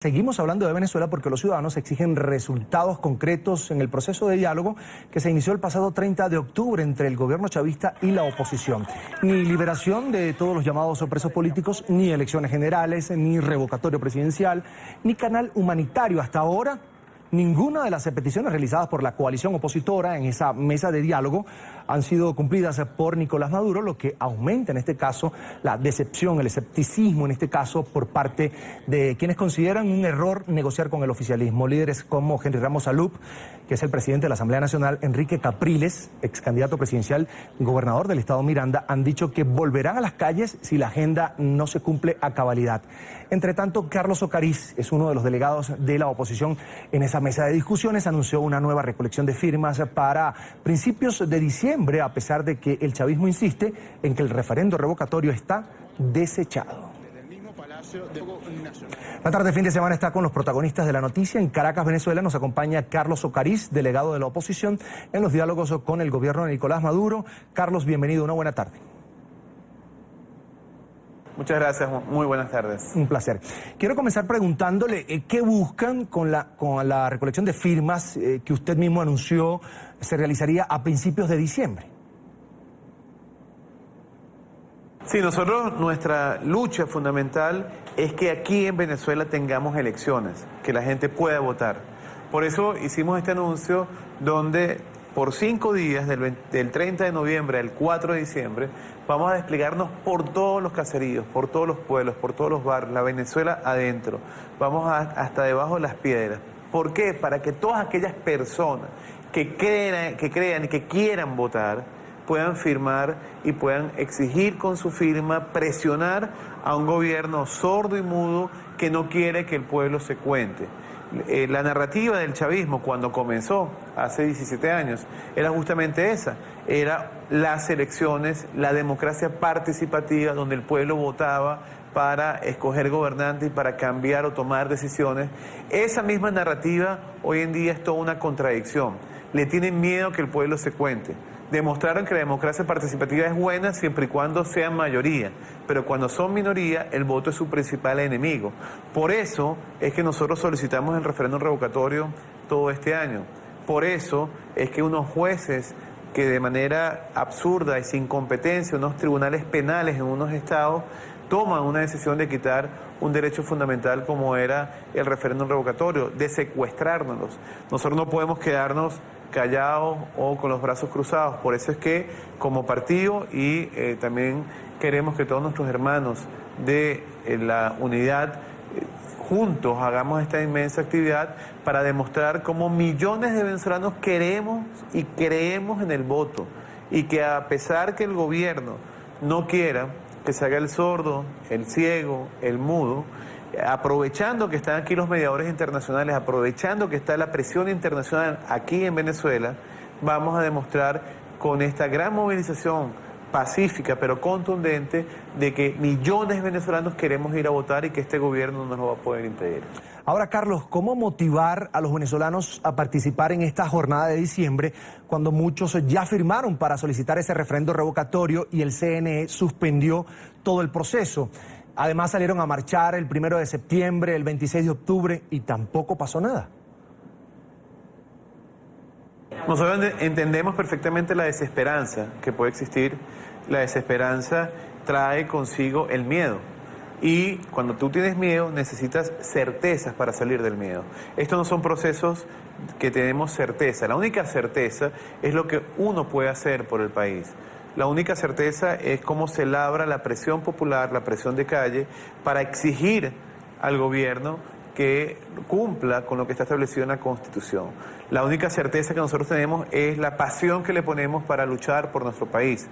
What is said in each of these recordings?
Seguimos hablando de Venezuela porque los ciudadanos exigen resultados concretos en el proceso de diálogo que se inició el pasado 30 de octubre entre el gobierno chavista y la oposición. Ni liberación de todos los llamados presos políticos, ni elecciones generales, ni revocatorio presidencial, ni canal humanitario. Hasta ahora, ninguna de las peticiones realizadas por la coalición opositora en esa mesa de diálogo han sido cumplidas por Nicolás Maduro, lo que aumenta en este caso la decepción, el escepticismo en este caso por parte de quienes consideran un error negociar con el oficialismo. Líderes como Henry Ramos Alup, que es el presidente de la Asamblea Nacional, Enrique Capriles, ex candidato presidencial y gobernador del estado Miranda, han dicho que volverán a las calles si la agenda no se cumple a cabalidad. Entre tanto, Carlos Ocariz es uno de los delegados de la oposición en esa mesa de discusiones, anunció una nueva recolección de firmas para principios de diciembre, a pesar de que el chavismo insiste en que el referendo revocatorio está desechado. La tarde de fin de semana está con los protagonistas de la noticia. En Caracas, Venezuela, nos acompaña Carlos Ocariz, delegado de la oposición, en los diálogos con el gobierno de Nicolás Maduro. Carlos, bienvenido, una buena tarde. Muchas gracias, muy buenas tardes. Un placer. Quiero comenzar preguntándole qué buscan con la recolección de firmas que usted mismo anunció se realizaría a principios de diciembre. Sí, nuestra lucha fundamental es que aquí en Venezuela tengamos elecciones, que la gente pueda votar. Por eso hicimos este anuncio donde por 5 días, del 30 de noviembre al 4 de diciembre, vamos a desplegarnos por todos los caseríos, por todos los pueblos, por todos los barrios, la Venezuela adentro. Vamos hasta debajo de las piedras. ¿Por qué? Para que todas aquellas personas que crean y que quieran votar puedan firmar y puedan exigir con su firma, presionar a un gobierno sordo y mudo que no quiere que el pueblo se cuente. La narrativa del chavismo cuando comenzó hace 17 años era justamente esa, era las elecciones, la democracia participativa donde el pueblo votaba para escoger gobernantes y para cambiar o tomar decisiones. Esa misma narrativa hoy en día es toda una contradicción. Le tienen miedo que el pueblo se cuente. Demostraron que la democracia participativa es buena siempre y cuando sean mayoría, pero cuando son minoría, el voto es su principal enemigo. Por eso es que nosotros solicitamos el referéndum revocatorio todo este año. Por eso es que unos jueces que de manera absurda y sin competencia, unos tribunales penales en unos estados, toman una decisión de quitar un derecho fundamental como era el referéndum revocatorio, de secuestrárnoslos. Nosotros no podemos quedarnos callados o con los brazos cruzados. Por eso es que como partido y también queremos que todos nuestros hermanos de la unidad juntos hagamos esta inmensa actividad para demostrar cómo millones de venezolanos queremos y creemos en el voto y que a pesar que el gobierno no quiera que se haga el sordo, el ciego, el mudo, aprovechando que están aquí los mediadores internacionales, aprovechando que está la presión internacional aquí en Venezuela, vamos a demostrar con esta gran movilización pacífica pero contundente de que millones de venezolanos queremos ir a votar y que este gobierno no nos lo va a poder impedir. Ahora, Carlos, ¿cómo motivar a los venezolanos a participar en esta jornada de diciembre cuando muchos ya firmaron para solicitar ese referendo revocatorio y el CNE suspendió todo el proceso? Además salieron a marchar el 1 de septiembre, el 26 de octubre y tampoco pasó nada. Nosotros entendemos perfectamente la desesperanza que puede existir. La desesperanza trae consigo el miedo. Y cuando tú tienes miedo, necesitas certezas para salir del miedo. Estos no son procesos que tenemos certeza. La única certeza es lo que uno puede hacer por el país. La única certeza es cómo se labra la presión popular, la presión de calle, para exigir al gobierno que cumpla con lo que está establecido en la Constitución. La única certeza que nosotros tenemos es la pasión que le ponemos para luchar por nuestro país.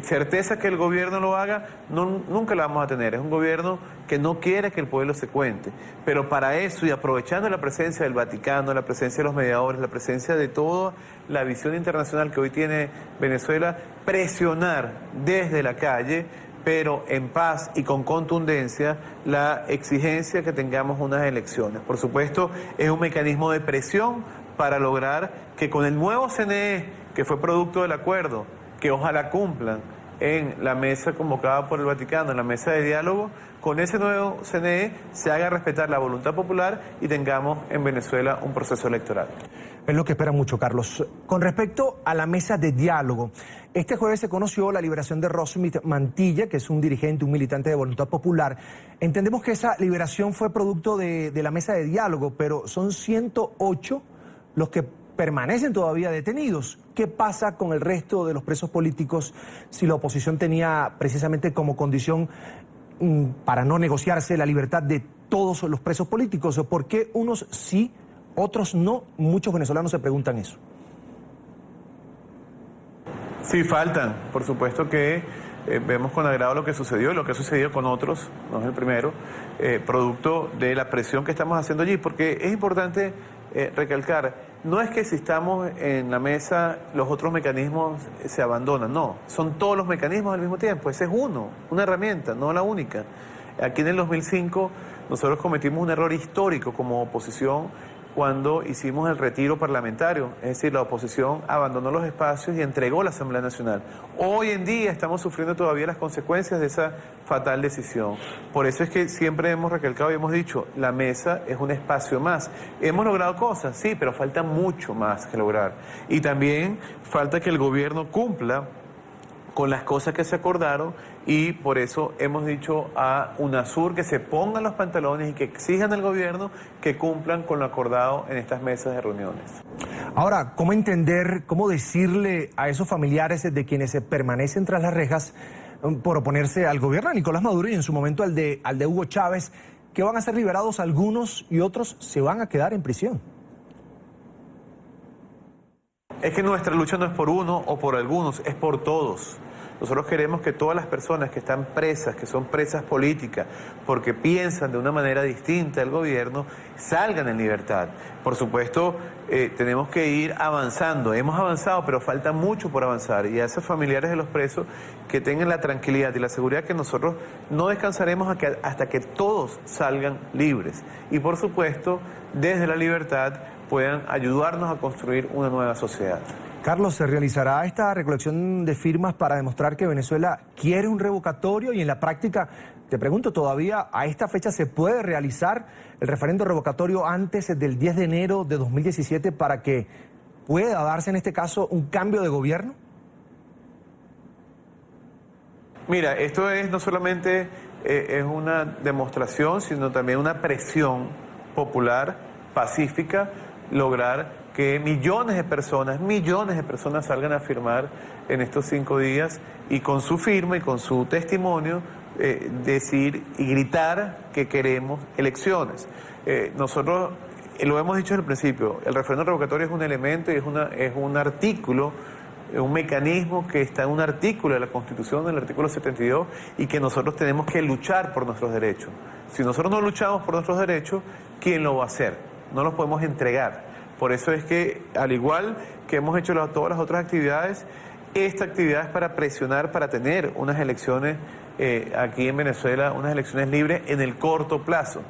Certeza que el gobierno lo haga, nunca la vamos a tener. Es un gobierno que no quiere que el pueblo se cuente. Pero para eso, y aprovechando la presencia del Vaticano, la presencia de los mediadores, la presencia de toda la visión internacional que hoy tiene Venezuela, presionar desde la calle, pero en paz y con contundencia, la exigencia que tengamos unas elecciones. Por supuesto, es un mecanismo de presión para lograr que con el nuevo CNE, que fue producto del acuerdo, que ojalá cumplan, en la mesa convocada por el Vaticano, en la mesa de diálogo, con ese nuevo CNE se haga respetar la voluntad popular y tengamos en Venezuela un proceso electoral. Es lo que espera mucho, Carlos. Con respecto a la mesa de diálogo, este jueves se conoció la liberación de Rosmith Mantilla, que es un dirigente, un militante de Voluntad Popular. Entendemos que esa liberación fue producto de la mesa de diálogo, pero son 108 los que permanecen todavía detenidos. ¿Qué pasa con el resto de los presos políticos si la oposición tenía precisamente como condición para no negociarse la libertad de todos los presos políticos? ¿Por qué unos sí, otros no? Muchos venezolanos se preguntan eso. Sí, faltan. Por supuesto que vemos con agrado lo que sucedió y lo que ha sucedido con otros, no es el primero, producto de la presión que estamos haciendo allí, porque es importante recalcar, no es que si estamos en la mesa los otros mecanismos se abandonan, no, son todos los mecanismos al mismo tiempo, ese es uno, una herramienta, no la única. Aquí en el 2005 nosotros cometimos un error histórico como oposición cuando hicimos el retiro parlamentario, es decir, la oposición abandonó los espacios y entregó la Asamblea Nacional. Hoy en día estamos sufriendo todavía las consecuencias de esa fatal decisión. Por eso es que siempre hemos recalcado y hemos dicho, la mesa es un espacio más. Hemos logrado cosas, sí, pero falta mucho más que lograr. Y también falta que el gobierno cumpla con las cosas que se acordaron y por eso hemos dicho a UNASUR que se pongan los pantalones y que exijan al gobierno que cumplan con lo acordado en estas mesas de reuniones. Ahora, ¿cómo entender, cómo decirle a esos familiares de quienes se permanecen tras las rejas por oponerse al gobierno de Nicolás Maduro y en su momento al de Hugo Chávez, que van a ser liberados algunos y otros se van a quedar en prisión? Es que nuestra lucha no es por uno o por algunos, es por todos. Nosotros queremos que todas las personas que están presas, que son presas políticas, porque piensan de una manera distinta al gobierno, salgan en libertad. Por supuesto, tenemos que ir avanzando. Hemos avanzado, pero falta mucho por avanzar. Y a esos familiares de los presos que tengan la tranquilidad y la seguridad que nosotros no descansaremos hasta que todos salgan libres. Y por supuesto, desde la libertad puedan ayudarnos a construir una nueva sociedad. Carlos, ¿se realizará esta recolección de firmas para demostrar que Venezuela quiere un revocatorio? Y en la práctica, te pregunto, ¿todavía a esta fecha se puede realizar el referendo revocatorio antes del 10 de enero de 2017 para que pueda darse en este caso un cambio de gobierno? Mira, esto es no solamente es una demostración, sino también una presión popular, pacífica, lograr que millones de personas salgan a firmar en estos 5 días y con su firma y con su testimonio decir y gritar que queremos elecciones. Nosotros lo hemos dicho desde el principio, el referéndum revocatorio es un elemento y es un artículo, un mecanismo que está en un artículo de la Constitución, el artículo 72, y que nosotros tenemos que luchar por nuestros derechos. Si nosotros no luchamos por nuestros derechos, ¿quién lo va a hacer? No los podemos entregar. Por eso es que, al igual que hemos hecho todas las otras actividades, esta actividad es para presionar, para tener unas elecciones aquí en Venezuela, unas elecciones libres en el corto plazo.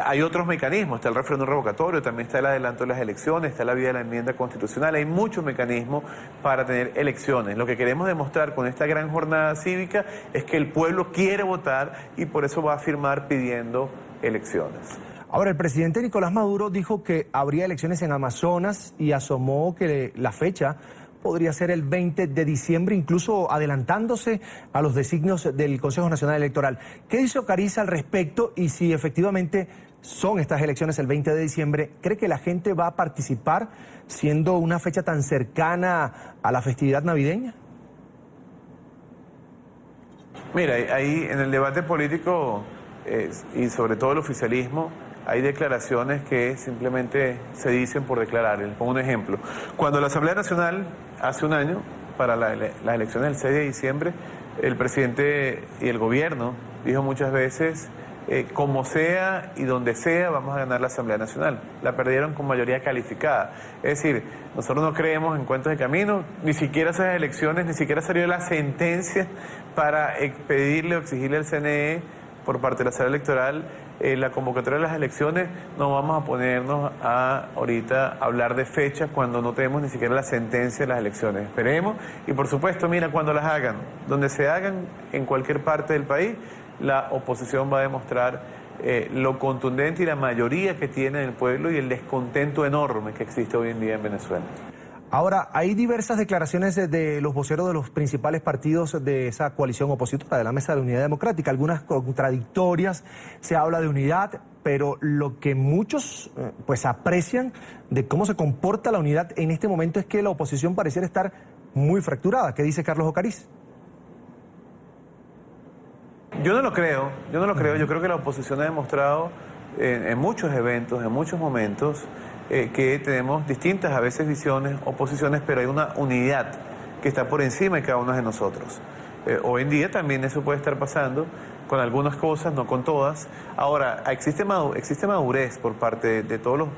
Hay otros mecanismos, está el referéndum revocatorio, también está el adelanto de las elecciones, está la vía de la enmienda constitucional, hay muchos mecanismos para tener elecciones. Lo que queremos demostrar con esta gran jornada cívica es que el pueblo quiere votar y por eso va a firmar pidiendo elecciones. Ahora, el presidente Nicolás Maduro dijo que habría elecciones en Amazonas y asomó que la fecha podría ser el 20 de diciembre, incluso adelantándose a los designios del Consejo Nacional Electoral. ¿Qué dice Ocariza al respecto? Y si efectivamente son estas elecciones el 20 de diciembre, ¿cree que la gente va a participar siendo una fecha tan cercana a la festividad navideña? Mira, ahí en el debate político y sobre todo el oficialismo, hay declaraciones que simplemente se dicen por declarar. Les pongo un ejemplo. Cuando la Asamblea Nacional, hace un año, para las elecciones del 6 de diciembre, el presidente y el gobierno dijo muchas veces, como sea y donde sea, vamos a ganar la Asamblea Nacional. La perdieron con mayoría calificada. Es decir, nosotros no creemos en cuentos de camino, ni siquiera esas elecciones, ni siquiera salió la sentencia para pedirle o exigirle al CNE por parte de la sala electoral la convocatoria de las elecciones, no vamos a ponernos a ahorita hablar de fechas cuando no tenemos ni siquiera la sentencia de las elecciones. Esperemos y por supuesto, mira, cuando las hagan, donde se hagan en cualquier parte del país, la oposición va a demostrar lo contundente y la mayoría que tiene el pueblo y el descontento enorme que existe hoy en día en Venezuela. Ahora, hay diversas declaraciones de los voceros de los principales partidos de esa coalición opositora, de la Mesa de Unidad Democrática, algunas contradictorias, se habla de unidad, pero lo que muchos pues aprecian de cómo se comporta la unidad en este momento es que la oposición pareciera estar muy fracturada. ¿Qué dice Carlos Ocariz? Yo no lo creo, yo creo que la oposición ha demostrado en muchos eventos, en muchos momentos, que tenemos distintas a veces visiones o posiciones, pero hay una unidad que está por encima de cada uno de nosotros. Hoy en día también eso puede estar pasando con algunas cosas, no con todas. Ahora, existe madurez por parte de todos los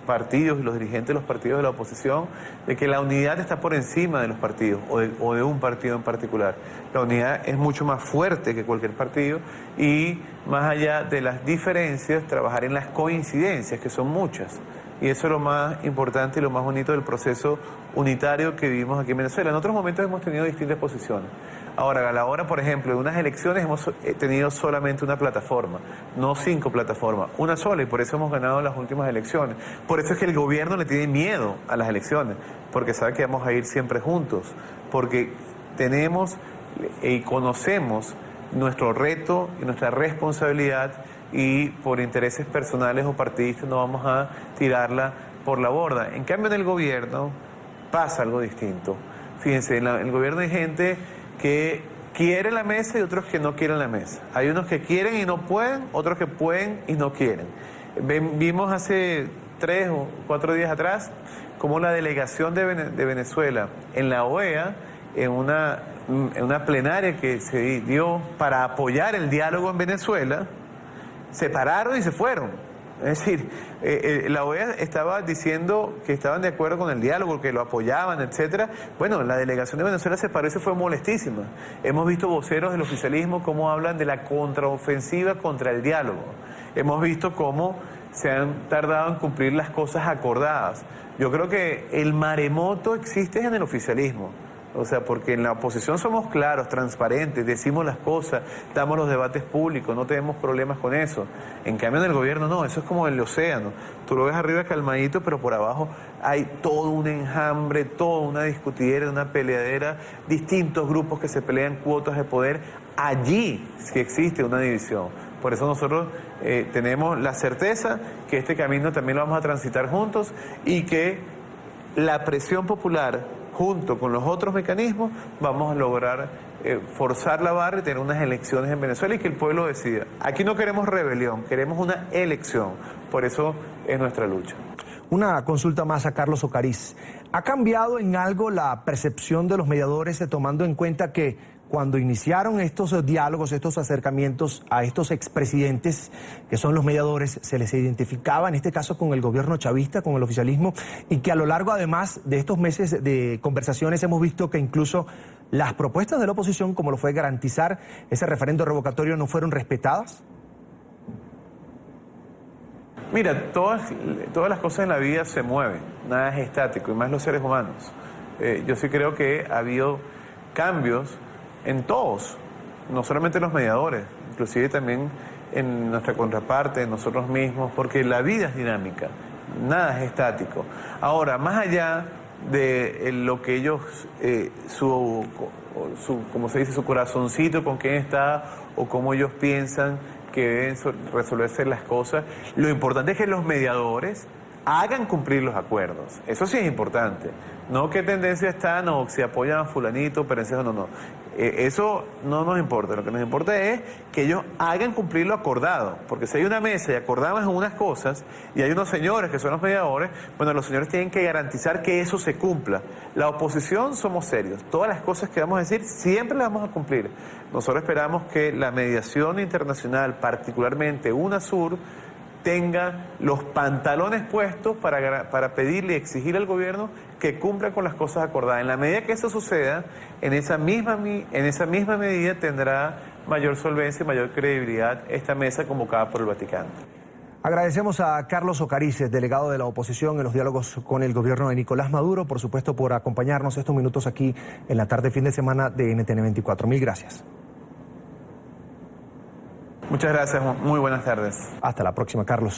partidos y los dirigentes de los partidos de la oposición, de que la unidad está por encima de los partidos o de un partido en particular. La unidad es mucho más fuerte que cualquier partido y más allá de las diferencias, trabajar en las coincidencias, que son muchas. Y eso es lo más importante y lo más bonito del proceso unitario que vivimos aquí en Venezuela. En otros momentos hemos tenido distintas posiciones. Ahora, a la hora, por ejemplo, de unas elecciones hemos tenido solamente una plataforma, no 5 plataformas, una sola, y por eso hemos ganado las últimas elecciones. Por eso es que el gobierno le tiene miedo a las elecciones, porque sabe que vamos a ir siempre juntos, porque tenemos y conocemos nuestro reto y nuestra responsabilidad, y por intereses personales o partidistas no vamos a tirarla por la borda. En cambio, en el gobierno pasa algo distinto. Fíjense, en el gobierno hay gente que quiere la mesa y otros que no quieren la mesa. Hay unos que quieren y no pueden, otros que pueden y no quieren. Vimos hace 3 o 4 días atrás cómo la delegación de Venezuela en la OEA, en una plenaria que se dio para apoyar el diálogo en Venezuela, se pararon y se fueron. Es decir, la OEA estaba diciendo que estaban de acuerdo con el diálogo, que lo apoyaban, etcétera. Bueno, la delegación de Venezuela se paró y se fue molestísima. Hemos visto voceros del oficialismo cómo hablan de la contraofensiva contra el diálogo. Hemos visto cómo se han tardado en cumplir las cosas acordadas. Yo creo que el maremoto existe en el oficialismo. O sea, porque en la oposición somos claros, transparentes, decimos las cosas, damos los debates públicos, no tenemos problemas con eso. En cambio en el gobierno no, eso es como el océano. Tú lo ves arriba calmadito, pero por abajo hay todo un enjambre, toda una discutidera, una peleadera, distintos grupos que se pelean cuotas de poder. Allí sí existe una división. Por eso nosotros tenemos la certeza que este camino también lo vamos a transitar juntos y que la presión popular, junto con los otros mecanismos, vamos a lograr forzar la barra y tener unas elecciones en Venezuela y que el pueblo decida. Aquí no queremos rebelión, queremos una elección. Por eso es nuestra lucha. Una consulta más a Carlos Ocariz. ¿Ha cambiado en algo la percepción de los mediadores, tomando en cuenta que cuando iniciaron estos diálogos, estos acercamientos a estos expresidentes, que son los mediadores, se les identificaba, en este caso con el gobierno chavista, con el oficialismo, y que a lo largo, además de estos meses de conversaciones, hemos visto que incluso las propuestas de la oposición, como lo fue garantizar ese referendo revocatorio, no fueron respetadas? Mira, todas las cosas en la vida se mueven, nada es estático, y más los seres humanos. Yo sí creo que ha habido cambios en todos, no solamente en los mediadores, inclusive también en nuestra contraparte, en nosotros mismos, porque la vida es dinámica, nada es estático. Ahora, más allá de lo que ellos, como se dice, su corazoncito, con quién está o cómo ellos piensan que deben resolverse las cosas, lo importante es que los mediadores hagan cumplir los acuerdos. Eso sí es importante. No qué tendencia están o si apoyan a fulanito, perencejo, no. Eso no nos importa. Lo que nos importa es que ellos hagan cumplir lo acordado. Porque si hay una mesa y acordamos en unas cosas y hay unos señores que son los mediadores, bueno, los señores tienen que garantizar que eso se cumpla. La oposición somos serios. Todas las cosas que vamos a decir siempre las vamos a cumplir. Nosotros esperamos que la mediación internacional, particularmente UNASUR, tenga los pantalones puestos para pedirle y exigir al gobierno que cumpla con las cosas acordadas. En la medida que eso suceda, en esa misma medida tendrá mayor solvencia y mayor credibilidad esta mesa convocada por el Vaticano. Agradecemos a Carlos Ocarices, delegado de la oposición en los diálogos con el gobierno de Nicolás Maduro, por supuesto, por acompañarnos estos minutos aquí en la tarde fin de semana de NTN 24. Mil gracias. Muchas gracias, muy buenas tardes. Hasta la próxima, Carlos.